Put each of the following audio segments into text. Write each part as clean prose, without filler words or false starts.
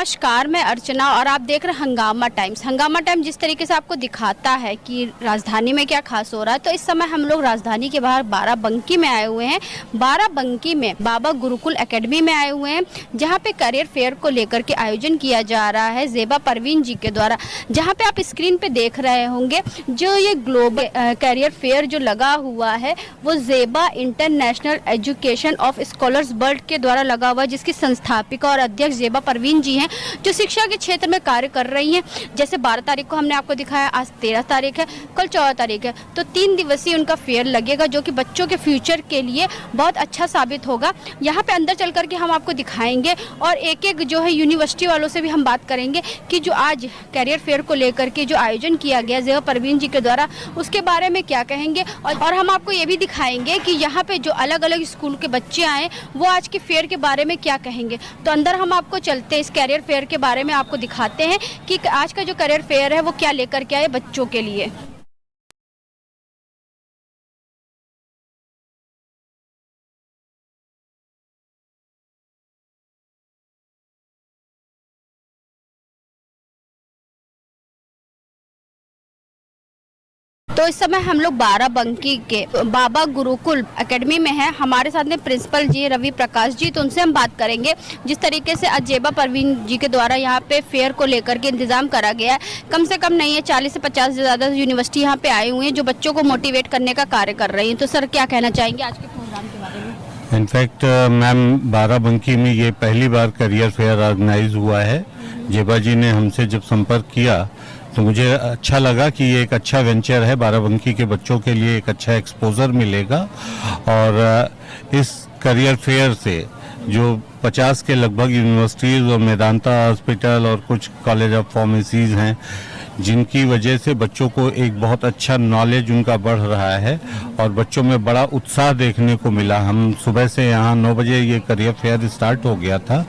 नमस्कार, मैं अर्चना और आप देख रहे हैं हंगामा टाइम्स। हंगामा टाइम जिस तरीके से आपको दिखाता है कि राजधानी में क्या खास हो रहा है, तो इस समय हम लोग राजधानी के बाहर बाराबंकी में आए हुए हैं। बाराबंकी में बाबा गुरुकुल एकेडमी में आए हुए हैं, जहां पे करियर फेयर को लेकर के आयोजन किया जा रहा है ज़ेबा परवीन जी के द्वारा। जहां पे आप स्क्रीन पे देख रहे होंगे जो ये ग्लोबल करियर फेयर जो लगा हुआ है वो Zeba international education of scholars world के द्वारा लगा हुआ है, जिसकी संस्थापिका और अध्यक्ष ज़ेबा परवीन जी हैं, जो शिक्षा के क्षेत्र में कार्य कर रही हैं। जैसे 12 तारीख को हमने आपको दिखाया, आज 13 तारीख है, कल 14 तारीख है, तो 3 दिवसीय उनका फेयर लगेगा, जो कि बच्चों के फ्यूचर के लिए बहुत अच्छा साबित होगा। यहाँ पे अंदर चल करके हम आपको दिखाएंगे और एक एक जो है यूनिवर्सिटी वालों से भी हम बात करेंगे कि जो आज कैरियर फेयर को लेकर के जो आयोजन किया गया ज़ेबा परवीन जी के द्वारा, उसके बारे में क्या कहेंगे। और हम आपको ये भी दिखाएंगे कि यहाँ पे जो अलग अलग स्कूल के बच्चे आए वो आज के फेयर के बारे में क्या कहेंगे। तो अंदर हम आपको चलते इस कैरियर फेयर के बारे में आपको दिखाते हैं कि आज का जो कैरियर फेयर है वो क्या लेकर के आए बच्चों के लिए। तो इस समय हम लोग बाराबंकी के बाबा गुरुकुल एकेडमी में हैं। हमारे साथ में प्रिंसिपल जी रवि प्रकाश जी, तो उनसे हम बात करेंगे जिस तरीके से आज ज़ेबा परवीन जी के द्वारा यहाँ पे फेयर को लेकर के इंतजाम करा गया है। कम से कम नहीं है 40 से 50 से ज़्यादा यूनिवर्सिटी यहाँ पे आए हुए हैं जो बच्चों को मोटिवेट करने का कार्य कर रही हैं। तो सर क्या कहना चाहेंगे आज के प्रोग्राम के बारे में? इनफैक्ट मैम, बाराबंकी में ये पहली बार करियर फेयर ऑर्गेनाइज हुआ है। ज़ेबा जी ने हमसे जब संपर्क किया तो मुझे अच्छा लगा कि ये एक अच्छा वेंचर है, बाराबंकी के बच्चों के लिए एक अच्छा एक्सपोजर मिलेगा। और इस करियर फेयर से जो 50 के लगभग यूनिवर्सिटीज़ और मेदांता हॉस्पिटल और कुछ कॉलेज ऑफ फार्मेसीज़ हैं, जिनकी वजह से बच्चों को एक बहुत अच्छा नॉलेज उनका बढ़ रहा है और बच्चों में बड़ा उत्साह देखने को मिला। हम सुबह से यहाँ 9 बजे ये करियर फेयर स्टार्ट हो गया था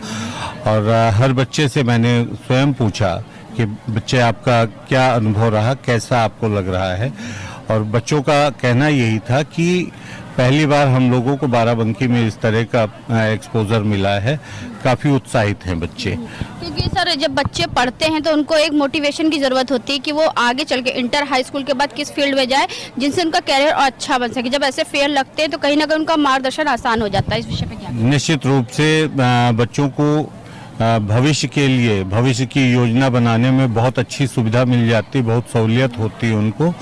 और हर बच्चे से मैंने स्वयं पूछा कि बच्चे आपका क्या अनुभव रहा, कैसा आपको लग रहा है। और बच्चों का कहना यही था कि पहली बार हम लोगों को बाराबंकी में इस तरह का एक्सपोजर मिला है। काफ़ी उत्साहित हैं बच्चे, क्योंकि सर जब बच्चे पढ़ते हैं तो उनको एक मोटिवेशन की ज़रूरत होती है कि वो आगे चल के इंटर हाई स्कूल के बाद किस फील्ड में जाए जिनसे उनका कैरियर और अच्छा बन सके। जब ऐसे फेयर लगते हैं तो कहीं ना कहीं उनका मार्गदर्शन आसान हो जाता है। इस विषय पे क्या? निश्चित रूप से बच्चों को भविष्य के लिए भविष्य की योजना बनाने में बहुत अच्छी सुविधा मिल जाती, बहुत सहूलियत होती है उनको।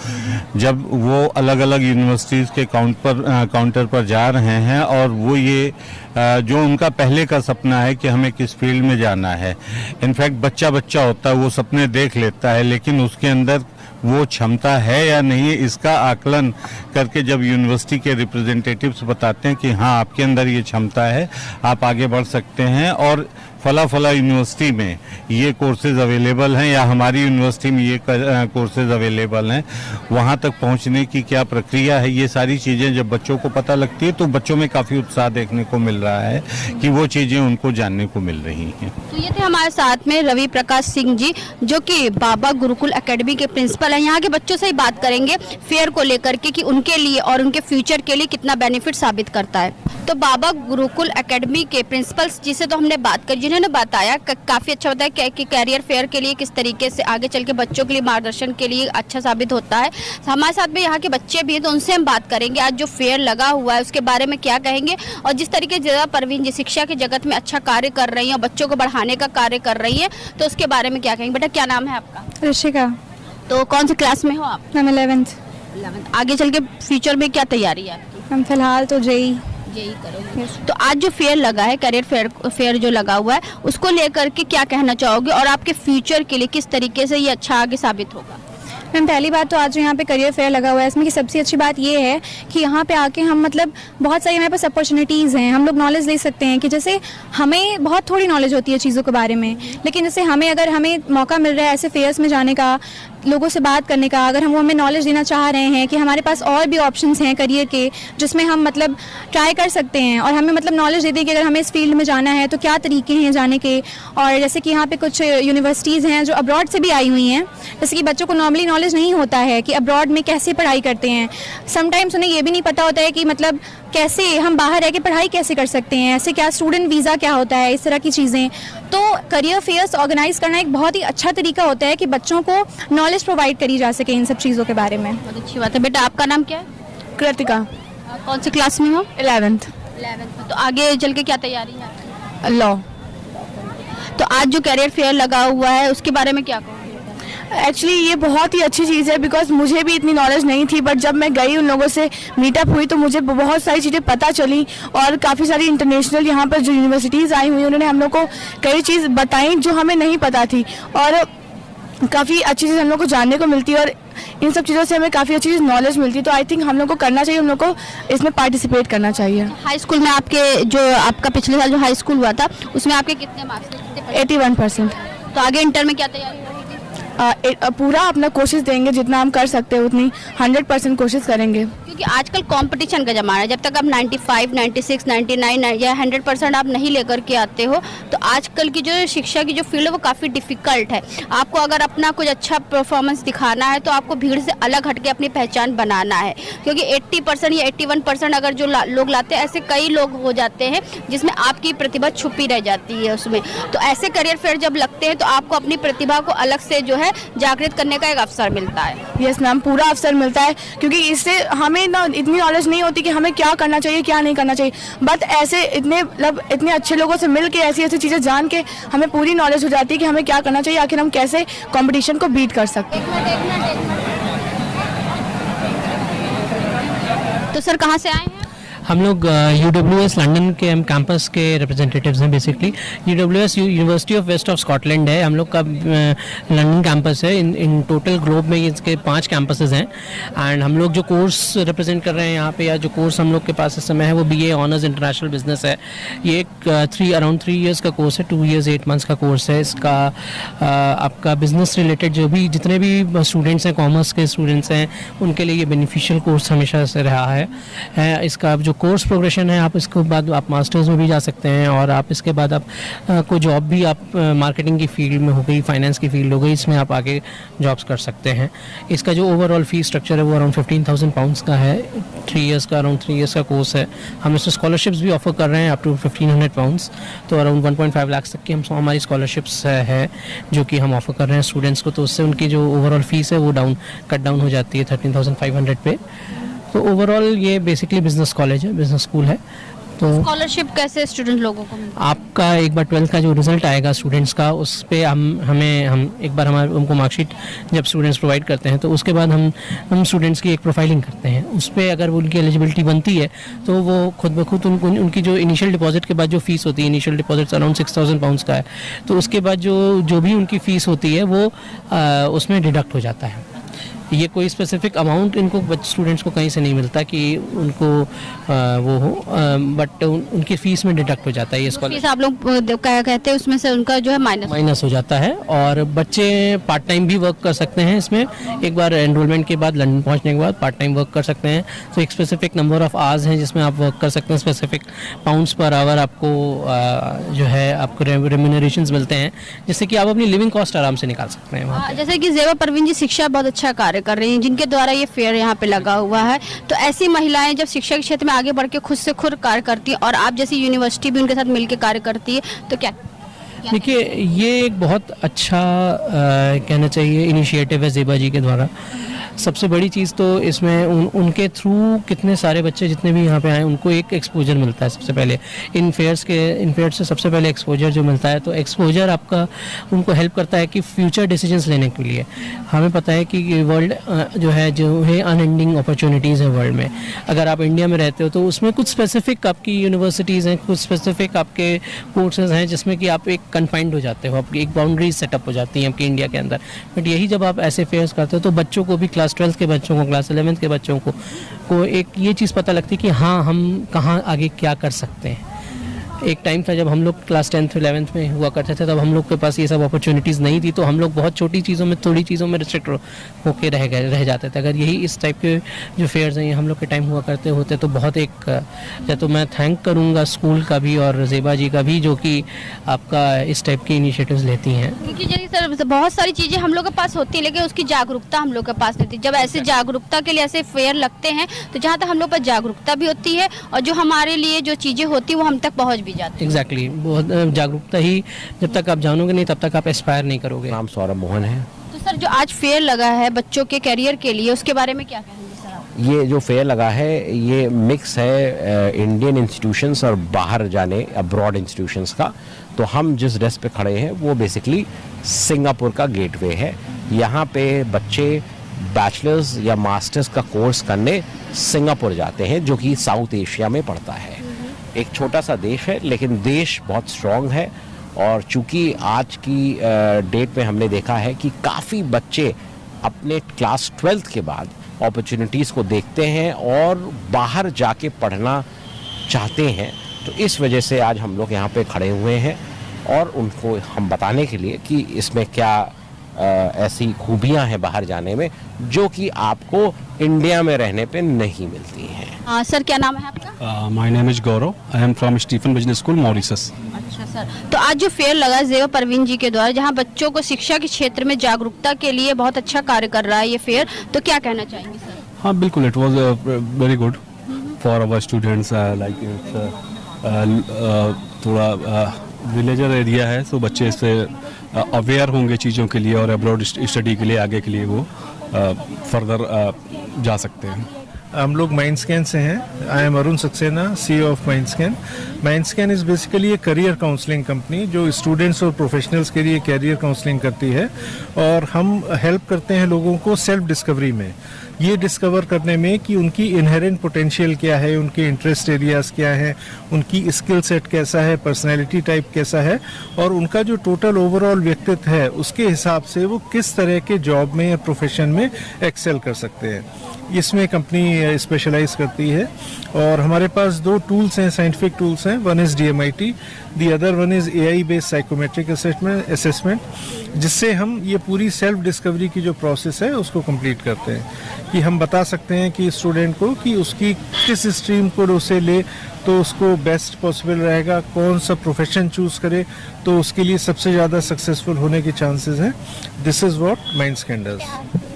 जब वो अलग अलग यूनिवर्सिटीज़ के काउंटर पर जा रहे हैं और वो ये जो उनका पहले का सपना है कि हमें किस फील्ड में जाना है, इनफैक्ट बच्चा होता है वो सपने देख लेता है, लेकिन उसके अंदर वो क्षमता है या नहीं इसका आकलन करके जब यूनिवर्सिटी के रिप्रेजेंटेटिव्स बताते हैं कि हाँ आपके अंदर ये क्षमता है, आप आगे बढ़ सकते हैं और फला यूनिवर्सिटी में ये कोर्सेज अवेलेबल हैं या हमारी यूनिवर्सिटी में ये कोर्सेज अवेलेबल हैं, वहाँ तक पहुँचने की क्या प्रक्रिया है, ये सारी चीज़ें जब बच्चों को पता लगती है तो बच्चों में काफ़ी उत्साह देखने को मिल रहा है कि वो चीज़ें उनको जानने को मिल रही हैं। तो ये थे हमारे साथ में रवि प्रकाश सिंह जी, जो कि बाबा गुरुकुल एकेडमी के प्रिंसिपल हैं। यहाँ के बच्चों से ही बात करेंगे फेयर को लेकर के कि उनके लिए और उनके फ्यूचर के लिए कितना बेनिफिट साबित करता है। तो बाबा गुरुकुल एकेडमी के प्रिंसिपल्स जिसे तो हमने बात करी, जिन्होंने बताया काफ़ी अच्छा बताया कि कैरियर फेयर के लिए किस तरीके से आगे चल के बच्चों के लिए मार्गदर्शन के लिए अच्छा साबित होता है। हमारे साथ में यहाँ के बच्चे भी हैं तो उनसे हम बात करेंगे आज जो फेयर लगा हुआ है उसके बारे में क्या कहेंगे और जिस तरीके से ज़ेबा परवीन जी शिक्षा के जगत में अच्छा कार्य कर रही हैं और बच्चों को बढ़ाने का कार्य कर रही हैं, तो उसके बारे में क्या कहेंगे। बेटा क्या नाम है आपका? ऋषिका। तो कौन सी क्लास में हो आप? मैं 11th। आगे चल के फ्यूचर में क्या तैयारी है आपकी? हम फिलहाल तो जेई करोगे। तो आज जो फेयर लगा है, करियर फेयर जो लगा हुआ है, उसको लेकर के क्या कहना चाहोगे और आपके फ्यूचर के लिए किस तरीके से ये अच्छा आगे साबित होगा? मैम पहली बात तो आज जो यहाँ पे करियर फेयर लगा हुआ है इसमें की सबसे अच्छी बात ये है कि यहाँ पे आके हम मतलब बहुत सारी हमारे पास अपॉर्चुनिटीज़ हैं, हम लोग नॉलेज ले सकते हैं कि जैसे हमें बहुत थोड़ी नॉलेज होती है चीज़ों के बारे में, लेकिन जैसे अगर हमें मौका मिल रहा है ऐसे फेयर्स में जाने का, लोगों से बात करने का, अगर हम हमें नॉलेज देना चाह रहे हैं कि हमारे पास और भी ऑप्शंस हैं करियर के जिसमें हम मतलब ट्राई कर सकते हैं और हमें मतलब नॉलेज दे दें कि अगर हमें इस फील्ड में जाना है तो क्या तरीके हैं जाने के। और जैसे कि यहाँ पे कुछ यूनिवर्सिटीज़ हैं जो अब्रॉड से भी आई हुई हैं, जैसे कि बच्चों को नॉर्मली नॉलेज नॉलेज नहीं होता है कि अब्रॉड में कैसे पढ़ाई करते हैं। समटाइम्स उन्हें ये भी नहीं पता होता है कि मतलब कैसे हम बाहर रह के पढ़ाई कैसे कर सकते हैं, ऐसे क्या स्टूडेंट वीज़ा क्या होता है, इस तरह की चीज़ें। तो करियर फेयर्स ऑर्गेनाइज करना एक बहुत ही अच्छा तरीका होता है कि बच्चों को नॉलेज प्रोवाइड करी जा सके इन सब चीज़ों के बारे में। बहुत अच्छी बात है। बेटा आपका नाम क्या है? कृतिका, कौन से क्लास में हो? 11th, 11th में। तो आगे चल के क्या तैयारी है आपकी? लॉ। तो आज जो कैरियर फेयर लगा हुआ है उसके बारे में क्या कहोगे? एक्चुअली ये बहुत ही अच्छी चीज़ है, बिकॉज मुझे भी इतनी नॉलेज नहीं थी, बट जब मैं गई उन लोगों से मीटअप हुई तो मुझे बहुत सारी चीज़ें पता चली। और काफ़ी सारी इंटरनेशनल यहाँ पर जो यूनिवर्सिटीज़ आई हुई उन्होंने हम लोग को कई चीज़ बताई जो हमें नहीं पता थी, और काफ़ी अच्छी चीज़ हम लोग को जानने को मिलती है, और इन सब चीज़ों से हमें काफ़ी अच्छी नॉलेज मिलती है। तो आई थिंक हम लोग को करना चाहिए, हम लोग को इसमें पार्टिसिपेट करना चाहिए। हाई स्कूल में आपके जो आपका पिछले साल जो हाई स्कूल हुआ था उसमें आपके कितने मार्क्स थे? कितने percent? 81%। तो आगे इंटर में क्या तैयारी रहेगी? पूरा अपना कोशिश देंगे, जितना हम कर सकते हैं उतनी 100% कोशिश करेंगे। क्योंकि आजकल कंपटीशन का ज़माना है। जब तक आप 95, 96, 99 या 100% आप नहीं लेकर के आते हो तो आजकल की जो शिक्षा की जो फील्ड है वो काफ़ी डिफ़िकल्ट है। आपको अगर अपना कुछ अच्छा परफॉर्मेंस दिखाना है तो आपको भीड़ से अलग हट के अपनी पहचान बनाना है, क्योंकि 80% या 81% अगर जो लोग लाते हैं, ऐसे कई लोग हो जाते हैं जिसमें आपकी प्रतिभा छुपी रह जाती है उसमें। तो ऐसे करियर फेयर जब लगते हैं तो आपको अपनी प्रतिभा को अलग से जो है जागृत करने का एक अवसर मिलता है। यस मैम, पूरा अवसर मिलता है, क्योंकि इससे हमें ना इतनी नॉलेज नहीं होती कि हमें क्या करना चाहिए क्या नहीं करना चाहिए, बट ऐसे इतने अच्छे लोगों से मिल के ऐसी ऐसी चीज़ें जान के हमें पूरी नॉलेज हो जाती है कि हमें क्या करना चाहिए, आखिर हम कैसे कंपटीशन को बीट कर सकते हैं। तो सर कहाँ से आए हैं? हम लोग UWS लंदन के हम कैंपस के रिप्रेजेंटेटिव्स हैं। Basically UWS university of west of Scotland है हम लोग का लंदन कैंपस है। इन टोटल ग्लोब में इसके 5 कैंपसेस हैं, एंड हम लोग जो कोर्स रिप्रेजेंट कर रहे हैं यहाँ पे, या जो कोर्स हम लोग के पास इस समय है, वो BA ऑनर्स इंटरनेशनल बिजनेस है। ये एक अराउंड 3 इयर्स का कोर्स है, 2 years 8 months का कोर्स है। इसका आपका बिजनेस रिलेटेड जो भी जितने भी स्टूडेंट्स हैं, कॉमर्स के स्टूडेंट्स हैं, उनके लिए ये बेनिफिशियल कोर्स हमेशा से रहा है। इसका जो कोर्स प्रोग्रेशन है, आप इसके बाद आप मास्टर्स में भी जा सकते हैं, और आप इसके बाद आप कोई जॉब भी आप मार्केटिंग की फील्ड में हो गई, फाइनेंस की फील्ड हो गई, इसमें आप आगे जॉब्स कर सकते हैं। इसका जो ओवरऑल फीस स्ट्रक्चर है वो अराउंड 15,000 pounds का है। 3 years का अराउंड 3 years का कोर्स है। हम इसमें स्कॉलरशिप्स भी ऑफर कर रहे हैं अप टू 1,500 pounds, तो अराउंड 1.5 lakhs तक की हमारी स्कॉलरशिप्स है जो कि हम ऑफर कर रहे हैं स्टूडेंट्स को। तो उससे उनकी जो ओवरऑल फीस है वो कट डाउन हो जाती है 13,500 पे। तो ओवरऑल ये बेसिकली बिजनेस कॉलेज है, बिजनेस स्कूल है। तो स्कॉलरशिप कैसे स्टूडेंट लोगों को मिलती है? आपका एक बार 12th का जो रिजल्ट आएगा स्टूडेंट्स का, उस पे हम एक बार उनको मार्कशीट जब स्टूडेंट्स प्रोवाइड करते हैं, तो उसके बाद हम स्टूडेंट्स की एक प्रोफाइलिंग करते हैं। उस पर अगर उनकी एलिजिबिलिटी बनती है तो वो खुद ब खुद उनकी जो इनिशियल डिपॉजिट के बाद जो फीस होती है, इनिशियल डिपॉजिट अराउंड 6,000 pounds का है, तो उसके बाद जो भी उनकी फ़ीस होती है वो उसमें डिडक्ट हो जाता है। ये कोई स्पेसिफिक अमाउंट इनको स्टूडेंट्स को कहीं से नहीं मिलता कि उनको वो हो, बट उनकी फ़ीस में डिडक्ट हो जाता है ये फीस आप लोग क्या कहते हैं उसमें से उनका जो है माइनस हो जाता है। और बच्चे पार्ट टाइम भी वर्क कर सकते हैं इसमें। एक बार एनरोलमेंट के बाद, लंदन पहुंचने के बाद पार्ट टाइम वर्क कर सकते हैं। तो एक स्पेसिफिक नंबर ऑफ आवर्स हैं जिसमें आप वर्क कर सकते हैं। स्पेसिफिक पाउंड्स पर आवर आपको जो है आपको रेम्यूनरेशंस मिलते हैं, जिससे कि आप अपनी लिविंग कॉस्ट आराम से निकाल सकते हैं वहाँ पे। जैसे कि ज़ेबा परवीन जी शिक्षा बहुत अच्छा कार्य कर रही हैं, जिनके द्वारा ये फेयर यहाँ पे लगा हुआ है। तो ऐसी महिलाएं जब शिक्षा के क्षेत्र में आगे बढ़ के खुद से खुद कार्य करती हैं और आप जैसी यूनिवर्सिटी भी उनके साथ मिलकर कार्य करती है, तो क्या देखिए, ये एक बहुत अच्छा कहना चाहिए इनिशिएटिव है ज़ेबा जी के द्वारा। सबसे बड़ी चीज़ तो इसमें उनके थ्रू कितने सारे बच्चे जितने भी यहाँ पे आए उनको एक एक्सपोजर मिलता है। सबसे पहले इन फेयर्स से सबसे पहले एक्सपोजर जो मिलता है, तो एक्सपोजर आपका उनको हेल्प करता है कि फ्यूचर डिसीजंस लेने के लिए। हमें पता है कि वर्ल्ड जो है अनएंडिंग अपॉर्चुनिटीज़ है वर्ल्ड में। अगर आप इंडिया में रहते हो तो उसमें कुछ स्पेसिफिक आपकी यूनिवर्सिटीज़ हैं, कुछ स्पेसिफिक आपके कोर्सेज हैं जिसमें कि आप एक कन्फाइंड हो जाते हो, आपकी एक बाउंड्रीज सेटअप हो जाती हैं आपकी इंडिया के अंदर। बट यही जब आप ऐसे फेयर्स करते हो तो बच्चों को भी, क्लास 12th के बच्चों को, क्लास 11th के बच्चों को एक ये चीज़ पता लगती है कि हाँ, हम कहाँ आगे क्या कर सकते हैं। एक टाइम था जब हम लोग क्लास 10th 11th में हुआ करते थे, तब हम लोग के पास ये सब अपॉर्चुनिटीज़ नहीं थी, तो हम लोग बहुत छोटी चीज़ों में, थोड़ी चीज़ों में रिस्ट्रिक्ट होके रह जाते थे। अगर यही इस टाइप के जो फेयर्स हैं हम लोग के टाइम हुआ करते होते तो बहुत तो मैं थैंक करूँगा स्कूल का भी और ज़ेबा जी का भी, जो कि आपका इस टाइप की इनिशिएटिव्स लेती हैं। क्योंकि जैसे सर बहुत सारी चीज़ें हम लोग के पास होती है, लेकिन उसकी जागरूकता हम लोग के पास नहीं थी। जब ऐसे जागरूकता के लिए ऐसे फेयर लगते हैं, तो जहाँ तक हम लोग पर जागरूकता भी होती है और जो हमारे लिए जो चीज़ें होती हैं वो हम तक पहुँच भी जाती है। एग्जैक्टली, बहुत जागरूकता ही जब तक आप जानोगे नहीं तब तक आप एस्पायर नहीं करोगे। नाम सौरभ मोहन है। तो सर जो आज फेयर लगा है बच्चों के करियर के लिए, उसके बारे में क्या कहेंगे सर आप? ये जो फेयर लगा है ये मिक्स है इंडियन इंस्टीट्यूशंस और बाहर जाने अब्रॉड इंस्टीट्यूशंस का। तो हम जिस डेस्क पे खड़े हैं वो बेसिकली सिंगापुर का गेटवे है। यहाँ पे बच्चे बैचलर्स या मास्टर्स का कोर्स करने सिंगापुर जाते हैं, जो कि साउथ एशिया में पड़ता है। एक छोटा सा देश है लेकिन देश बहुत स्ट्रॉन्ग है। और चूंकि आज की डेट में हमने देखा है कि काफ़ी बच्चे अपने क्लास 12th के बाद अपॉर्चुनिटीज़ को देखते हैं और बाहर जाके पढ़ना चाहते हैं, तो इस वजह से आज हम लोग यहाँ पे खड़े हुए हैं और उनको हम बताने के लिए कि इसमें क्या ऐसी खूबियाँ हैं बाहर जाने में जो कि आपको इंडिया में रहने पे नहीं मिलती हैं। सर क्या नाम है आपका? My name is Gaurav, I am from Stephen business school Mauritius. अच्छा सर, तो आज जो फेयर लगा ज़ेबा परवीन जी के द्वारा, जहाँ बच्चों को शिक्षा के क्षेत्र में जागरूकता के लिए बहुत अच्छा कार्य कर रहा है ये फेयर, तो क्या कहना चाहेंगे सर? हाँ बिल्कुल, it was very good for our students. Like थोड़ा विलेजर एरिया है, तो बच्चे इससे अवेयर होंगे चीज़ों के लिए और अब्रॉड स्टडी के लिए आगे के लिए वो फर्दर जा सकते हैं। हम लोग माइंडस्कैन से हैं। I am Arun Saxena, CEO of Mindscan. Mindscan is basically a career counselling company जो स्टूडेंट्स और प्रोफेशनल्स के लिए करियर काउंसलिंग करती है, और हम हेल्प करते हैं लोगों को सेल्फ डिस्कवरी में, ये डिस्कवर करने में कि उनकी इनहेरेंट पोटेंशियल क्या है, उनके इंटरेस्ट एरियाज क्या है, उनकी स्किल सेट कैसा है, पर्सनैलिटी टाइप कैसा है, और उनका जो टोटल ओवरऑल व्यक्तित्व है उसके हिसाब से वो किस तरह के जॉब में या प्रोफेशन में एक्सेल कर सकते हैं। इसमें कंपनी स्पेशलाइज करती है। और हमारे पास 2 टूल्स हैं, साइंटिफिक टूल्स हैं। One is DMIT, the other one is AI based psychometric assessment, जिससे हम ये पूरी सेल्फ डिस्कवरी की जो प्रोसेस है उसको कंप्लीट करते हैं, कि हम बता सकते हैं कि स्टूडेंट को कि उसकी किस स्ट्रीम को उसे ले तो उसको बेस्ट पॉसिबल रहेगा, कौन सा प्रोफेशन चूज करे तो उसके लिए सबसे ज़्यादा सक्सेसफुल होने के चांसेस हैं। This is what Mindscan does.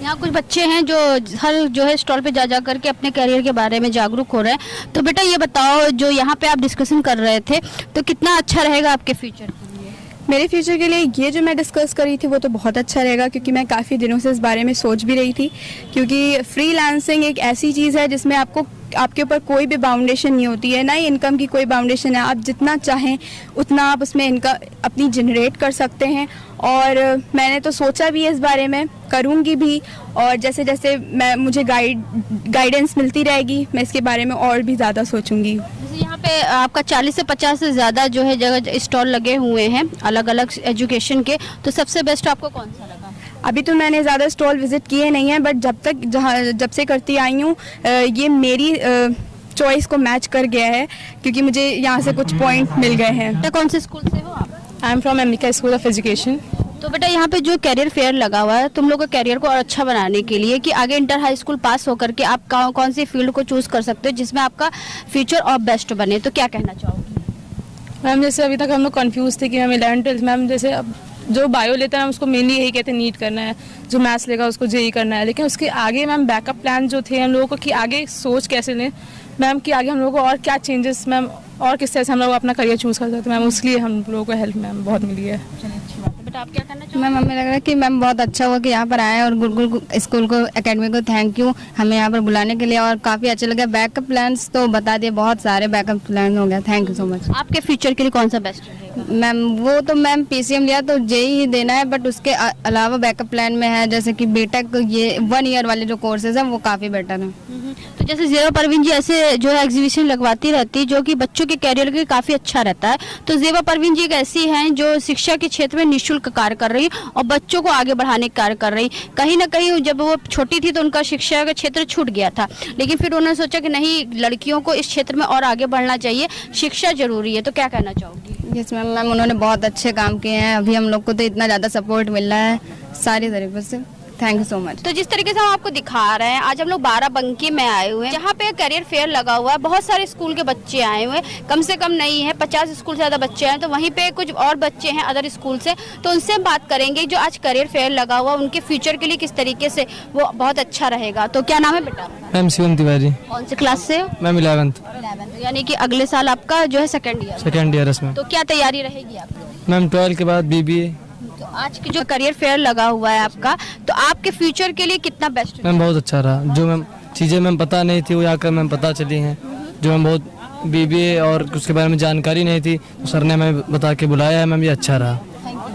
यहाँ कुछ बच्चे हैं जो हर जो है स्टॉल पे जा करके अपने करियर के बारे में जागरूक हो रहे हैं, तो बेटा ये बताओ, जो यहाँ पे आप डिस्कशन कर रहे थे, तो कितना अच्छा रहेगा आपके फ्यूचर के लिए? मेरे फ्यूचर के लिए ये जो मैं डिस्कस करी थी वो तो बहुत अच्छा रहेगा, क्योंकि मैं काफ़ी दिनों से इस बारे में सोच भी रही थी। क्योंकि फ्रीलांसिंग एक ऐसी चीज़ है जिसमें आपके ऊपर कोई भी बाउंडेशन नहीं होती है, ना ही इनकम की कोई बाउंडेशन है। आप जितना चाहें उतना आप उसमें इनकम अपनी जनरेट कर सकते हैं। और मैंने तो सोचा भी है इस बारे में, करूँगी भी, और जैसे जैसे मुझे गाइडेंस मिलती रहेगी मैं इसके बारे में और भी ज़्यादा सोचूंगी। जैसे यहाँ पे आपका 40 से 50 से ज़्यादा जो है जगह स्टॉल लगे हुए हैं अलग अलग एजुकेशन के, तो सबसे बेस्ट आपको कौन सा लगा? अभी तो मैंने ज़्यादा स्टॉल विजिट किए नहीं हैं, बट जब से करती आई हूँ ये मेरी चॉइस को मैच कर गया है, क्योंकि मुझे यहाँ से कुछ पॉइंट मिल गए हैं। कौन से स्कूल से हो आप? I am from Amika school of education. तो बेटा यहाँ पे जो कैरियर फेयर लगा हुआ है तुम लोग के कैरियर को और अच्छा बनाने के लिए, कि आगे इंटर हाई स्कूल पास होकर के आप कौन सी फील्ड को चूज कर सकते हो जिसमें आपका फ्यूचर और बेस्ट बने, तो क्या कहना चाहोगी? मैम जैसे अभी तक हम लोग कंफ्यूज थे कि हम 11th 12th मैम जैसे अब जो बायो लेता है उसको मेनली यही कहते हैं नीट करना है, जो मैथ्स लेगा उसको जेई करना है, लेकिन उसके आगे मैम बैकअप प्लान जो थे हम लोगों को कि आगे सोच कैसे लें मैम, कि आगे हम लोगों को और क्या चेंजेस मैम और किस तरह से हम लोग अपना करियर चूज़ कर सकते हैं मैम, उसके लिए हम लोगों को हेल्प मैम बहुत मिली है। बेटा आप क्या करना चाहोगे? मैम हमें लग रहा है कि मैम बहुत अच्छा हुआ कि यहाँ पर आए, और गुरुकुल स्कूल को एकेडमी को थैंक यू हमें यहाँ पर बुलाने के लिए, और काफ़ी अच्छा लगा। बैकअप प्लान्स तो बता दिए, बहुत सारे बैकअप प्लान हो गया, थैंक यू सो मच। आपके फ्यूचर के लिए कौन सा बेस्ट रहेगा? मैम वो तो मैम PCM लिया तो जेई ही देना है, बट उसके अलावा बैकअप प्लान में है जैसे कि बीटेक, ये 1 ईयर वाले जो कोर्सेज हैं वो काफ़ी बेटर हैं। तो जैसे ज़ेबा परवीन जी ऐसे जो है एग्जीबिशन लगवाती रहती है जो कि बच्चों के कैरियर के लिए काफ़ी अच्छा रहता है, तो ज़ेबा परवीन जी एक ऐसी हैं जो शिक्षा के क्षेत्र में निःशुल्क खुलकर कार्य कर रही हैं और बच्चों को आगे बढ़ाने का कार्य कर रही हैं। कहीं ना कहीं जब वो छोटी थी तो उनका शिक्षा का क्षेत्र छूट गया था, लेकिन फिर उन्होंने सोचा कि नहीं, लड़कियों को इस क्षेत्र में और आगे बढ़ना चाहिए, शिक्षा जरूरी है। तो क्या कहना चाहोगी? यस मैम, उन्होंने बहुत अच्छे काम किए हैं। अभी हम लोग को तो इतना ज़्यादा सपोर्ट मिल रहा है सारी तरीक़ों से। Thank you so much. तो जिस तरीके से हम आपको दिखा रहे हैं, आज हम लोग बाराबंकी में आए हुए हैं, जहाँ पे करियर फेयर लगा हुआ है। बहुत सारे स्कूल के बच्चे आए हुए हैं, कम से कम नहीं है 50 स्कूल से ज़्यादा बच्चे आए हैं। तो वहीं पे कुछ और बच्चे हैं अदर स्कूल से, तो उनसे हम बात करेंगे जो आज करियर फेयर लगा हुआ, उनके फ्यूचर के लिए किस तरीके से वो बहुत अच्छा रहेगा। तो क्या नाम है बेटा? मैम शिवम तिवारी। कौन से क्लास से? Ma'am 11th। यानी कि अगले साल आपका जो है सेकेंड ईयर इसमें। तो क्या तैयारी रहेगी आपकी? मैम 12 के बाद BBA। तो आज की जो करियर फेयर लगा हुआ है आपका, तो आपके फ्यूचर के लिए कितना बेस्ट? मैम बहुत अच्छा रहा। जो मैम चीज़ें मैम पता नहीं थी वो यहाँ कर मैम पता चली हैं। जो मैम बहुत BBA और उसके बारे में जानकारी नहीं थी, तो सर ने हमें बता के बुलाया है। मैम ये अच्छा रहा।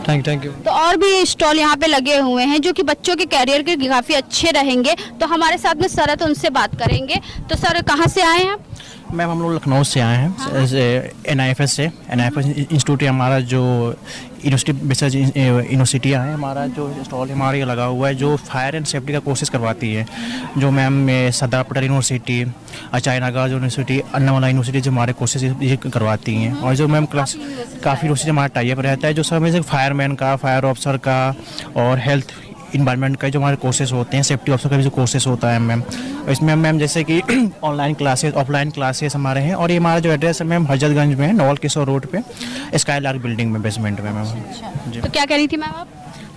Thank you. तो और भी स्टॉल यहाँ पे लगे हुए हैं जो कि बच्चों के कैरियर के काफ़ी अच्छे रहेंगे। तो हमारे साथ में सर है, तो उनसे बात करेंगे। तो सर कहाँ से आए हैं आप? मैम हम लोग लखनऊ से आए हैं, NIFS से। NIFS इंस्टीट्यूट है हमारा, जो यूनिवर्सिटी बेस्ड यूनिवर्सिटी है। हमारा जो स्टॉल हमारे ये लगा हुआ है, जो फायर एंड सेफ्टी का कोर्सेज करवाती है। जो मैम सरदार पटेल यूनिवर्सिटी, अचाई नगर यूनिवर्सिटी, अन्नामला यूनिवर्सिटी जो हमारे कोर्सेज ये करवाती हैं। और जो मैम क्लास काफ़ी यूनिवर्सिटी हमारा टाइप रहता है, जो सब में फायरमैन का, फायर ऑफिसर का और हेल्थ इन्वायरमेंट का जो हमारे कोर्सेज होते हैं, सेफ्टी ऑफिसर का भी जो कोर्सेज होता है मैम। इसमें मैम जैसे कि ऑनलाइन क्लासेस, ऑफलाइन क्लासेस हमारे हैं। और ये हमारा जो एड्रेस है मैम हजरतगंज में है, नवल किशोर रोड पे, स्काईलार्क बिल्डिंग में, बेसमेंट में मैम। तो क्या कह रही थी मैम आप?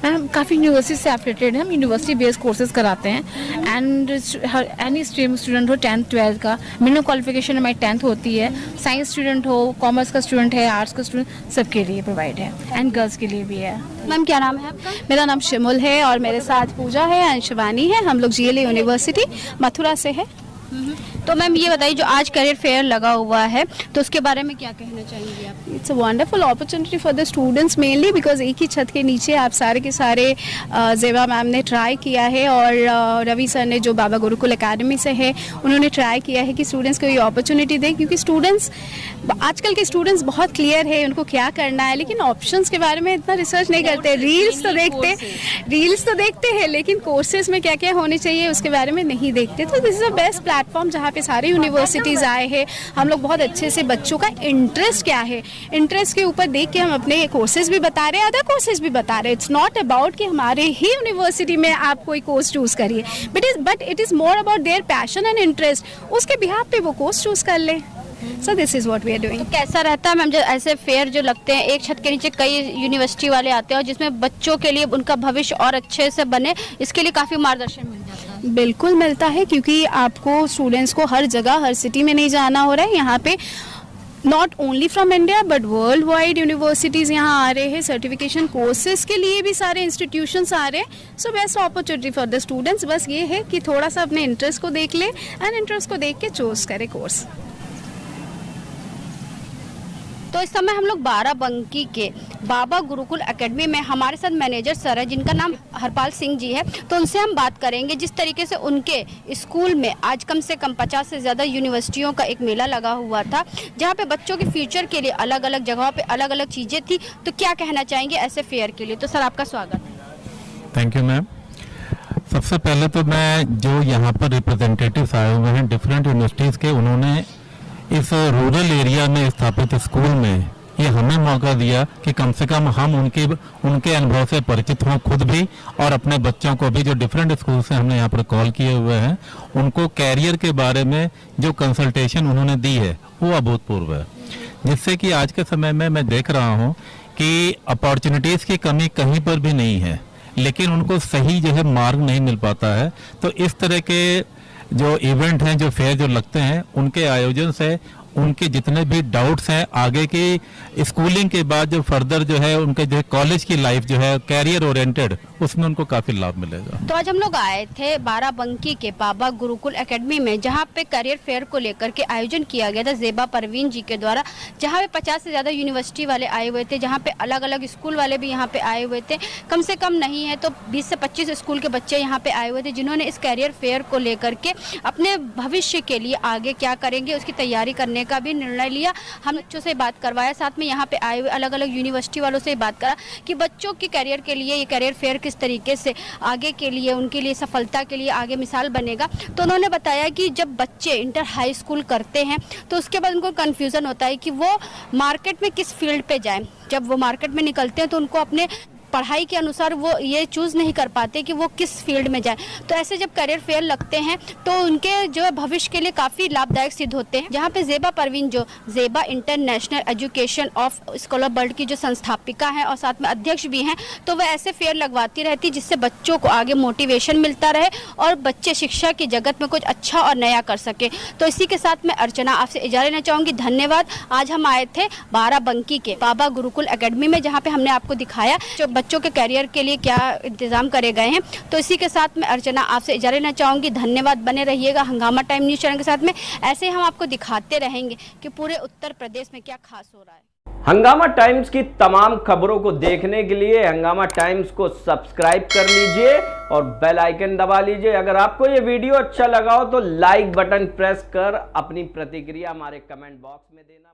मैम काफ़ी यूनिवर्सिटी से एफिलेटेड है, हम यूनिवर्सिटी बेस्ड कोर्सेज कराते हैं। एंड एनी स्ट्रीम स्टूडेंट हो 10th 12th का, मिनिमम क्वालिफिकेशन हमारी 10th होती है। साइंस स्टूडेंट हो, कॉमर्स का स्टूडेंट है, आर्ट्स का स्टूडेंट, सबके लिए प्रोवाइड है। एंड गर्ल्स के लिए भी है। मैम क्या नाम है आपका? मेरा नाम शिमुल है और मेरे साथ पूजा है एंड शिवानी है। हम लोग GLA यूनिवर्सिटी मथुरा से है। तो मैम ये बताइए, जो आज करियर फेयर लगा हुआ है, तो उसके बारे में क्या कहना चाहेंगी आप? It's a wonderful opportunity for the students, mainly because एक ही छत के नीचे आप सारे के सारे जेबा मैम ने ट्राई किया है और रवि सर ने जो बाबा गुरुकुल एकेडमी से है, उन्होंने ट्राई किया है कि स्टूडेंट्स को ये अपॉर्चुनिटी दें। क्योंकि स्टूडेंट्स, आजकल के स्टूडेंट्स बहुत क्लियर है उनको क्या करना है, लेकिन ऑप्शंस के बारे में इतना रिसर्च नहीं करते। रील्स तो देखते हैं, लेकिन कोर्सेज में क्या क्या होने चाहिए उसके बारे में नहीं देखते। तो this is a best platform जहाँ पे सारे यूनिवर्सिटीज़ आए हैं। हम लोग बहुत अच्छे से बच्चों का इंटरेस्ट क्या है, इंटरेस्ट के ऊपर देख के हम अपने कोर्सेज भी बता रहे हैं, अदर कोर्सेज भी बता रहे हैं। इट्स नॉट अबाउट कि हमारे ही यूनिवर्सिटी में आप कोई कोर्स चूज़ करिए, but it is more about their passion and interest, उसके बिहाफ पे वो कोर्स चूज़ कर ले। So this is what we are doing. तो कैसा रहता है मैम जो ऐसे फेयर जो लगते हैं, एक छत के नीचे कई यूनिवर्सिटी वाले आते हैं और जिसमें बच्चों के लिए उनका भविष्य और अच्छे से बने, इसके लिए काफ़ी मार्गदर्शन मिल जाता है? बिल्कुल मिलता है, क्योंकि आपको स्टूडेंट्स को हर जगह, हर सिटी में नहीं जाना हो रहा है। यहाँ पे not only from India but world wide universities यहाँ आ रहे हैं। सर्टिफिकेशन कोर्सेज के लिए भी सारे इंस्टीट्यूशंस आ रहे हैं। So best opportunity for the students. बस ये है कि थोड़ा सा अपने इंटरेस्ट को देख ले एंड इंटरेस्ट को देख के चूज करे कोर्स। तो इस समय हम लोग बाराबंकी के बाबा गुरुकुल एकेडमी में, हमारे साथ मैनेजर सर है जिनका नाम हरपाल सिंह जी है। तो उनसे हम बात करेंगे जिस तरीके से उनके स्कूल में आज कम से कम 50 से ज़्यादा यूनिवर्सिटियों का एक मेला लगा हुआ था, जहाँ पे बच्चों के फ्यूचर के लिए अलग अलग जगहों पे अलग अलग चीज़ें थी। तो क्या कहना चाहेंगे ऐसे फेयर के लिए? तो सर आपका स्वागत है। Thank you ma'am. सबसे पहले तो मैं, जो यहाँ पर रिप्रेजेंटेटिव्स आए हुए हैं डिफरेंट यूनिवर्सिटीज़ के, उन्होंने इस रूरल एरिया में स्थापित स्कूल में ये हमें मौका दिया कि कम से कम हम उनके अनुभव से परिचित हों खुद भी, और अपने बच्चों को भी, जो डिफरेंट स्कूल से हमने यहाँ पर कॉल किए हुए हैं, उनको कैरियर के बारे में जो कंसल्टेशन उन्होंने दी है वो अभूतपूर्व है। जिससे कि आज के समय में मैं देख रहा हूँ कि अपॉर्चुनिटीज़ की कमी कहीं पर भी नहीं है, लेकिन उनको सही जो है मार्ग नहीं मिल पाता है। तो इस तरह के जो इवेंट हैं, जो फेयर जो लगते हैं, उनके आयोजन से उनके जितने भी डाउट्स हैं आगे की स्कूलिंग के बाद जो फर्दर जो है उनके जो कॉलेज की लाइफ जो है कैरियर ओरिएंटेड, उसमें उनको काफी लाभ मिलेगा। तो आज हम लोग आए थे बाराबंकी के बाबा गुरुकुल एकेडमी में, जहाँ पे करियर फेयर को लेकर के आयोजन किया गया था जेबा परवीन जी के द्वारा, जहाँ पे 50 से ज़्यादा यूनिवर्सिटी वाले आए हुए थे, जहाँ पे अलग अलग स्कूल वाले भी यहाँ पे आए हुए थे। कम से कम नहीं है तो 20 से 25 स्कूल के बच्चे यहाँ पे आए हुए थे, जिन्होंने इस करियर फेयर को लेकर के अपने भविष्य के लिए आगे क्या करेंगे उसकी तैयारी करने का भी निर्णय लिया। हम बच्चों से बात करवाया, साथ में यहाँ पे आए हुए अलग अलग यूनिवर्सिटी वालों से बात करा कि बच्चों के करियर के लिए ये करियर फेयर किस तरीके से आगे के लिए, उनके लिए सफलता के लिए आगे मिसाल बनेगा। तो उन्होंने बताया कि जब बच्चे इंटर हाई स्कूल करते हैं तो उसके बाद उनको कन्फ्यूज़न होता है कि वो मार्केट में किस फील्ड पे जाएं। जब वो मार्केट में निकलते हैं तो उनको अपने पढ़ाई के अनुसार वो ये चूज़ नहीं कर पाते कि वो किस फील्ड में जाएं। तो ऐसे जब करियर फेयर लगते हैं तो उनके जो भविष्य के लिए काफ़ी लाभदायक सिद्ध होते हैं। जहाँ पे ज़ेबा परवीन जो Zeba international education of scholar world की जो संस्थापिका हैं और साथ में अध्यक्ष भी हैं, तो वह ऐसे फेयर लगवाती रहती जिससे बच्चों को आगे मोटिवेशन मिलता रहे और बच्चे शिक्षा की जगत में कुछ अच्छा और नया कर सके। तो इसी के साथ मैं अर्चना आपसे इजाज़त लेना चाहूँगी। धन्यवाद। आज हम आए थे बाराबंकी के बाबा गुरुकुल एकेडमी में, जहाँ पे हमने आपको दिखाया जो बच्चों के करियर के लिए क्या इंतजाम करे गए हैं। तो इसी के साथ मैं अर्चना आपसे इजाज़त लेना चाहूँगी। धन्यवाद। बने रहिएगा हंगामा टाइम न्यूज़ चैनल के साथ में। ऐसे हम आपको दिखाते रहेंगे कि पूरे उत्तर प्रदेश में क्या खास हो रहा है। हंगामा टाइम्स की तमाम खबरों को देखने के लिए हंगामा टाइम्स को सब्सक्राइब कर लीजिए और बेल आइकन दबा लीजिए। अगर आपको ये वीडियो अच्छा लगा हो तो लाइक बटन प्रेस कर अपनी प्रतिक्रिया हमारे कमेंट बॉक्स में देना।